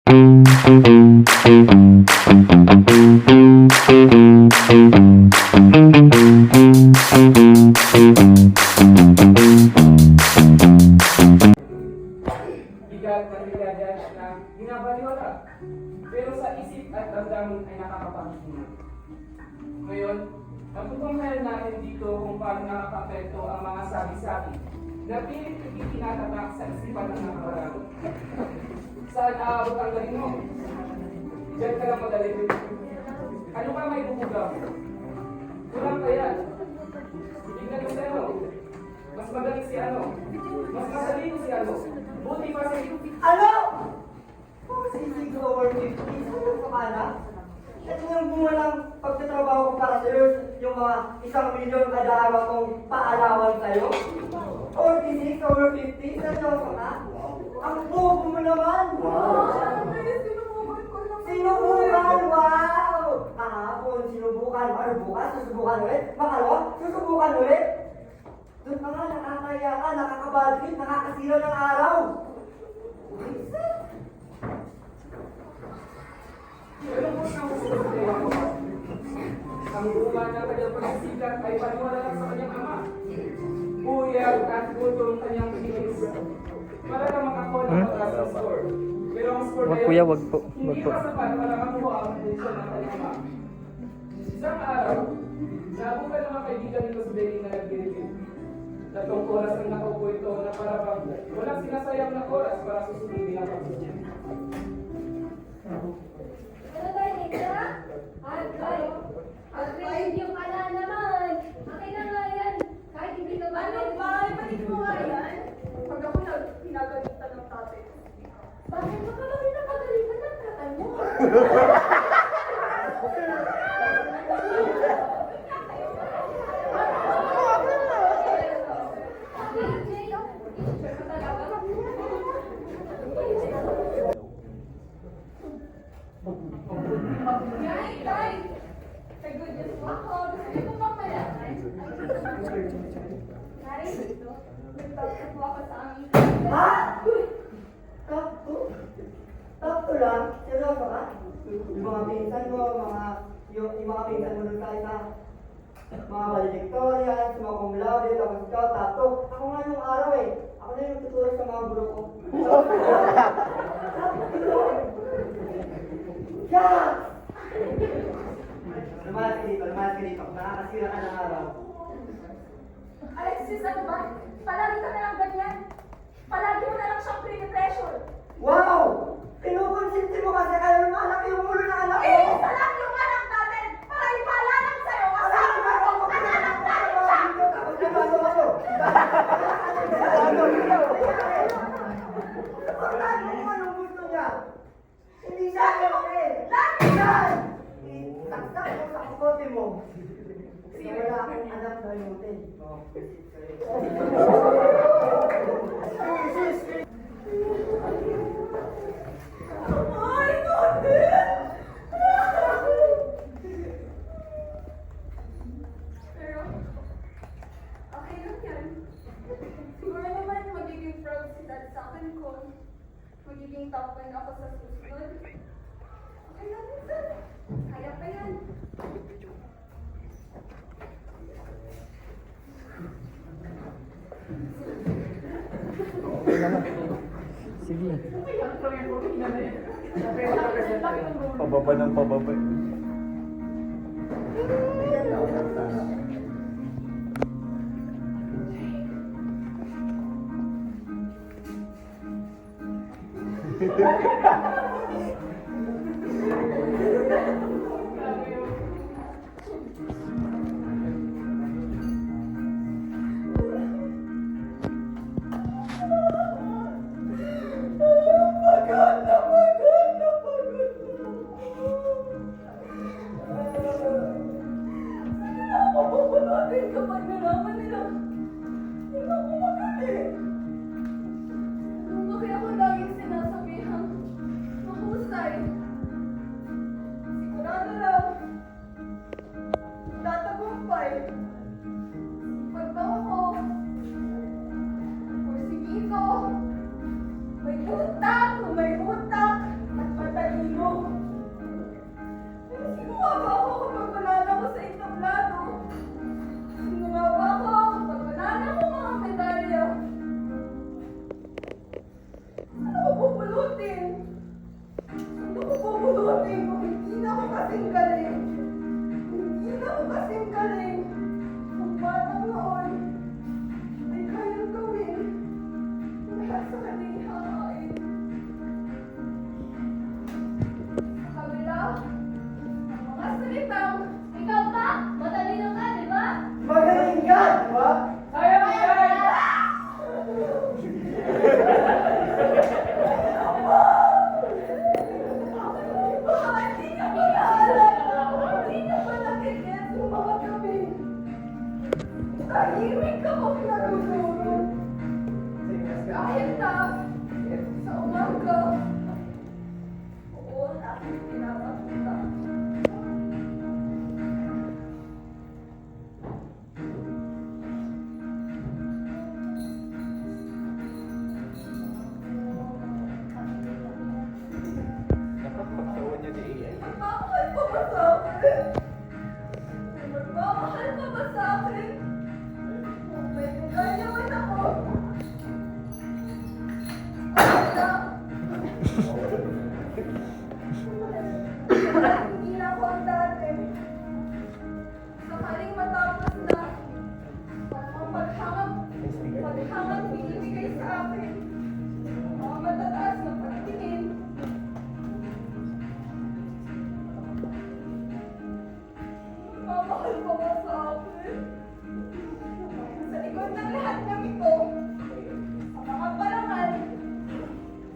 Bigat na bigayan na binabaliwala, pero sa isip at damdamin ay nakakapaghinga. Ngayon, ang tutunghayan natin dito kung paano nakaka-apekto ang mga sabi-sabi na pilit itinatatak sa isipan ng nakaraan. Saan aabot ang galing mo? Diyan ka lang magaling. Ano ka may bumugaw? Kulang ka yan. Tignan mo si ano. Mas magaling si ano. Mas masalino si ano. Buti pa si... Ano? Sisig ko over 50. Ano ka pala? Ito yung bunga ng pagtatrabaho ko para sa'yo, yung mga 1,000,000 kada araw kong paalawan sa'yo. 46 over 50? Seryoso ka? Ang bobo mo naman! Sinubukan! Wow! Kahapon, sinubukan. Ano bukas? Susubukan ulit? Makalawa? Susubukan ulit? Doon ka nga, nakakaya ka, nakakabadrit, nakakasira ng araw. Pero kung ang problema ko, ang bunga ng kanyang pagsisikat ay paniwala lang sa kanyang ama. Buyag at gutom ang kanyang bilis. Para na makakuha ng mataas na score. Pero ang score na Kuya, yun, wag po. hindi pa sapat para makakuha ang atensyon ng kanyang ama. Isang araw, nabukan ng mga kaibigan nito sa dating na nag-review. 3 oras ang nakaupo ito na para bang walang sinasayang na oras para susundin ang pagsusundin. Ano tayo, Nika? At yung ala naman. Akin na nga yan. Kahit hindi ka ba... Ano ba? Ipanig mo nga yan. Pag ako pinagalitan ng tatay. Bakit mo ka ba pinapagalitan ng tatay mo? Guys! Sa goodness mo ako. Gusto mo bang malaman? Guys, nagtapos po ako sa aming... Ha? Takto? Takto lang? Seryoso ka? Yung mga pinsan mo, yung mga pinsan mo nun tayo sa mga valedictorian, sa mga cum laude, tapos ikaw, takto. Ako nga nung araw eh. Ako na yung tuturo sa mga guro ko. Yeah! Lumalas ka dito. Nakakasira ka ng araw. Alexis, ano ba? Palagi ka na lang ganyan. Palagi mo na lang siyang pre-pressure. Wow! Kinukonsinti mo kasi kayo malaki yung ulo ng anak ko! Isa lang yung anak natin para ipaalala ko sa'yo kasi anak natin siya! Pagkano mo anong gusto niya? Hindi siya okay! Yan! Itaktak mo sa kukote mo. Kasi wala akong anak na yutin. Ay, Notin! Pero, okay lang yan. Siguro naman magiging proud si Dad sa akin ko. Magiging top 1 ako sa susunod. Okay lang yan, Dad. Kaya pa yan. Sige. Pababa ng pababa. Kapag nalaman nila, hindi ako magaling. Bakit ako laging sinasabihan na Ano ko bubunutin mo? Hindi na ako kasing galing. Hindi na ako kasing galing. Ang batang noon ay kayang gawin lahat sa kanyang hangain. Sa kabila, ang mga salitang Ikaw pa? Matalino ka, di ba? Magaling ka, di ba? Kaya mo yan! hindi niya pala alam. Hindi niya pala kikit yung mga gabi. Tahimik akong natutulog. Kahit na sa umaga, oo, aking pinapakita. Nagmamahal pa ba sa akin? Nagmamahal pa ba sa akin? Kung may nagayawan ako, okay lang. Hindi na ako ang dati. Sakaling matapos na, ang paghangang binibigay sa akin, ang mga matataas na pagtingin, mamahal pa ba sa akin? Sa likod ng lahat ng ito, sa mga parangal,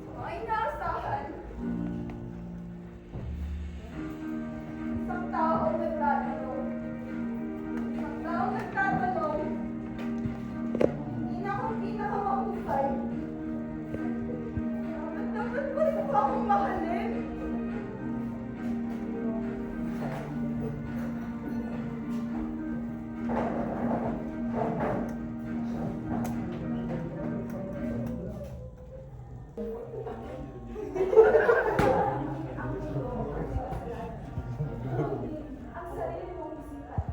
sa mga inaasahan, isang taong nagtatanong, hindi na ako pinakamahusay. Dapat ba ito akong mahalin? Ang sarili mong isipan.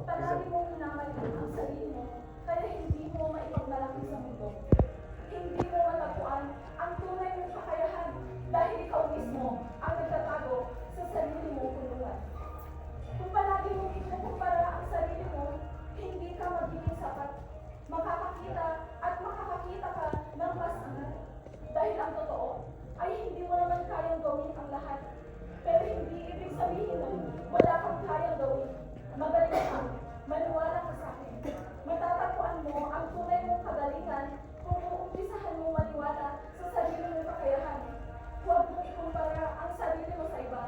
Palagi mong minamaliit ang sarili mo, kaya hindi mo maipagmalaki sa mundo. Hindi mo matagpuan ang tunay mong kakayahan dahil ikaw mismo ang nagtatago sa sarili mong kulungan. Kung palagi mong ikukumpara ang sarili mo, hindi ka magiging sapat. Makakakita at makakakita ka ng mas angat. Dahil ang totoo ay hindi mo naman kayang gawin ang lahat. Pero hindi ibig sabihin nun, wala kang kayang gawin. Magaling ka, maniwala ka sa akin. Matatagpuan mo ang tunay mong kagalingan kung uumpisahan mo maniwala sa sarili mong kakayahan. Huwag mong ikumpara ang sarili mo sa iba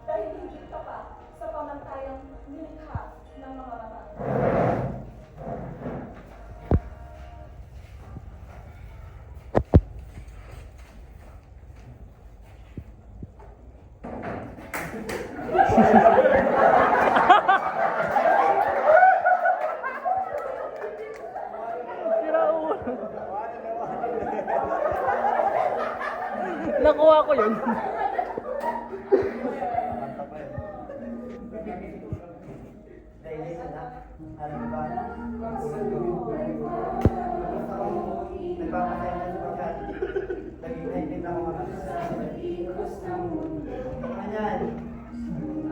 dahil hindi ka pa sa pamantayang nilikha ng mga mata. Nakuha ko yun. Dahil anak, alam ba? Nagpapasaya na sapagkat naging naipit ako Kanyan,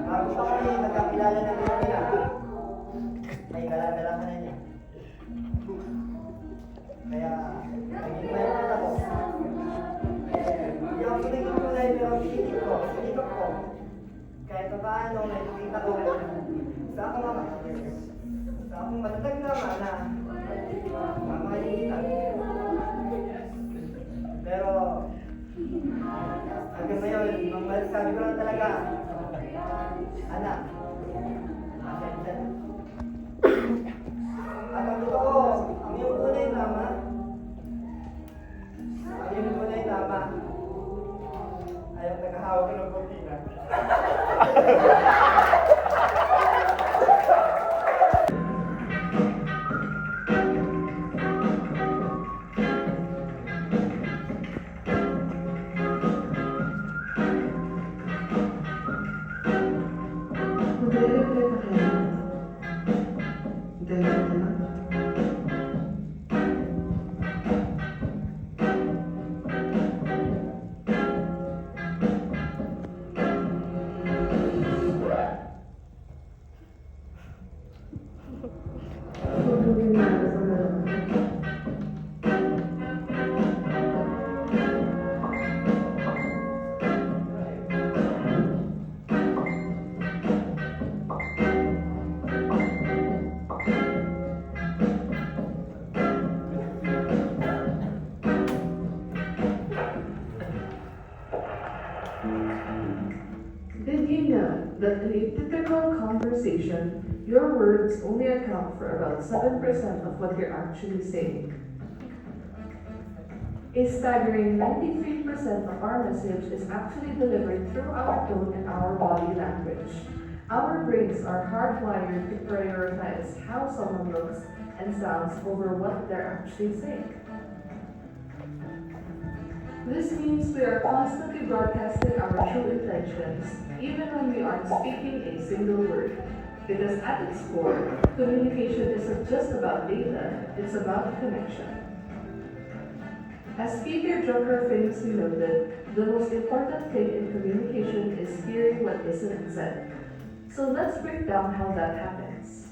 bago pa kami magkakilala ng Pilipinas, ay dala-dala ka na niya. Kaya, naging maipit ako. Hindi ako naging tunay pero pilit ko, sinikap ko. Kahit pa paano, nakikita ko sa akong mama, sa akong matatag na ama na mamalitan. Pero, hanggang ngayon, sabi ko lang talaga, anak, asensya na. At ang totoo, ang iyong tunay na ama, ang iyong tunay na ama, ayaw nagkahawak ko ng kurtina. Did you know that in a typical conversation, your words only account for about 7% of what you're actually saying? A staggering 93% of our message is actually delivered through our tone and our body language. Our brains are hardwired to prioritize how someone looks and sounds over what they're actually saying. This means we are constantly broadcasting our true intentions, even when we aren't speaking a single word. Because at its core, communication isn't just about data, it's about connection. As Peter Drucker famously noted, the most important thing in communication is hearing what isn't said. So let's break down how that happens.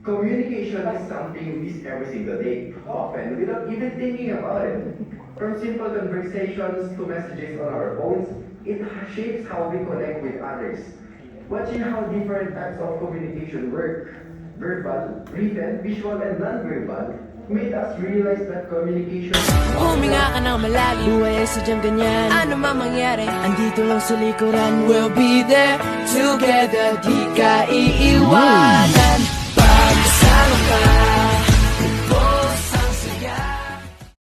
Communication is something we see every single day, often without even thinking about it. From simple conversations to messages on our phones, it shapes how we connect with others. Watching how different types of communication work, verbal, written, visual, and non-verbal, made us realize that communication Huminga ka ng malalim, buhay sadyang ganyan. Ano man mangyari, andito lang sa likuran. We'll be there together, di ka iiwan.